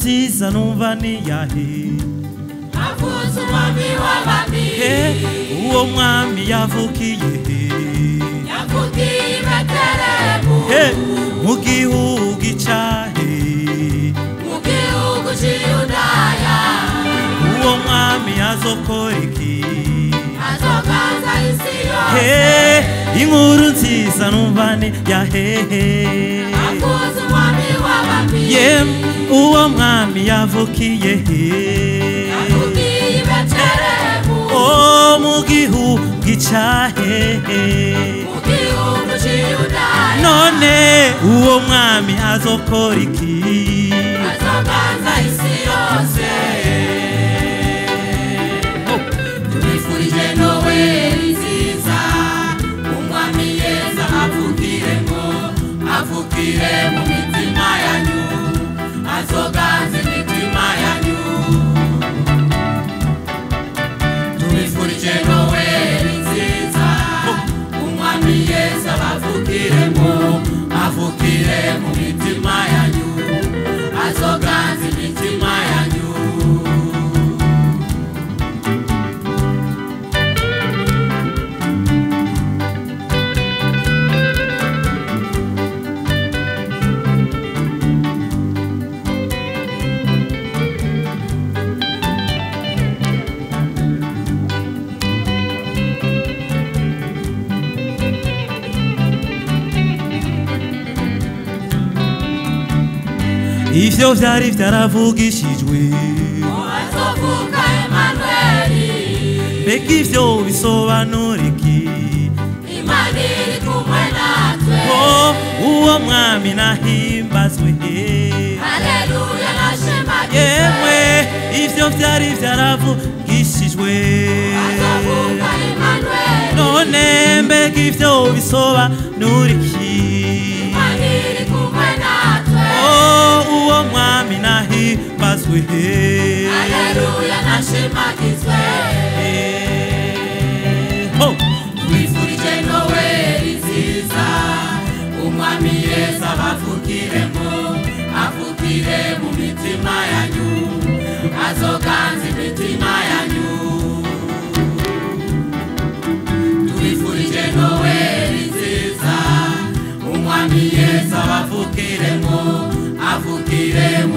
nziza numva niyahe avuze umwami w'abami uwo mwami yavukiye yavukiye i Betelehemu mu gihugu icahe mu gihugu c'Iyudaya uwo mwami azokora iki azoganza isi yose inkuru nziza numva niyahe avuze umwami w'abami uwo mwami yavukiye yavukiye i Betelehemu mu gihugu icahe mu gihugu c'Iyudaya none uwo mwami azokora iki azoganza isi yose tubifurije Noweli nziza umwami Yesu avukire mu mitima yanyu azoganza imitima yanyu tubifurije Noweli nziza umwami Yesu avukire mu mitima yanyu azoganza imitima yanyu ivyo vyari vyaravugishijwe azovuka Emanueli mbega ivyo bisobanura iki Imana iri kumwe natwe uwo mwami nahimbazwe haleluya nashemagizwe yemwe ivyo vyari vyaravugishijwe azovuka Emanueli none mbega ivyo bisobanura iki Imana iri kumwe natwe uwo mwami nahimbazwe haleluya nashemagizwe tubifurije Noweli nziza umwami Yesu avukire mu mitima yanyu azoganza imitima yanyu tubifurije Noweli nziza umwami Yesu avukire mu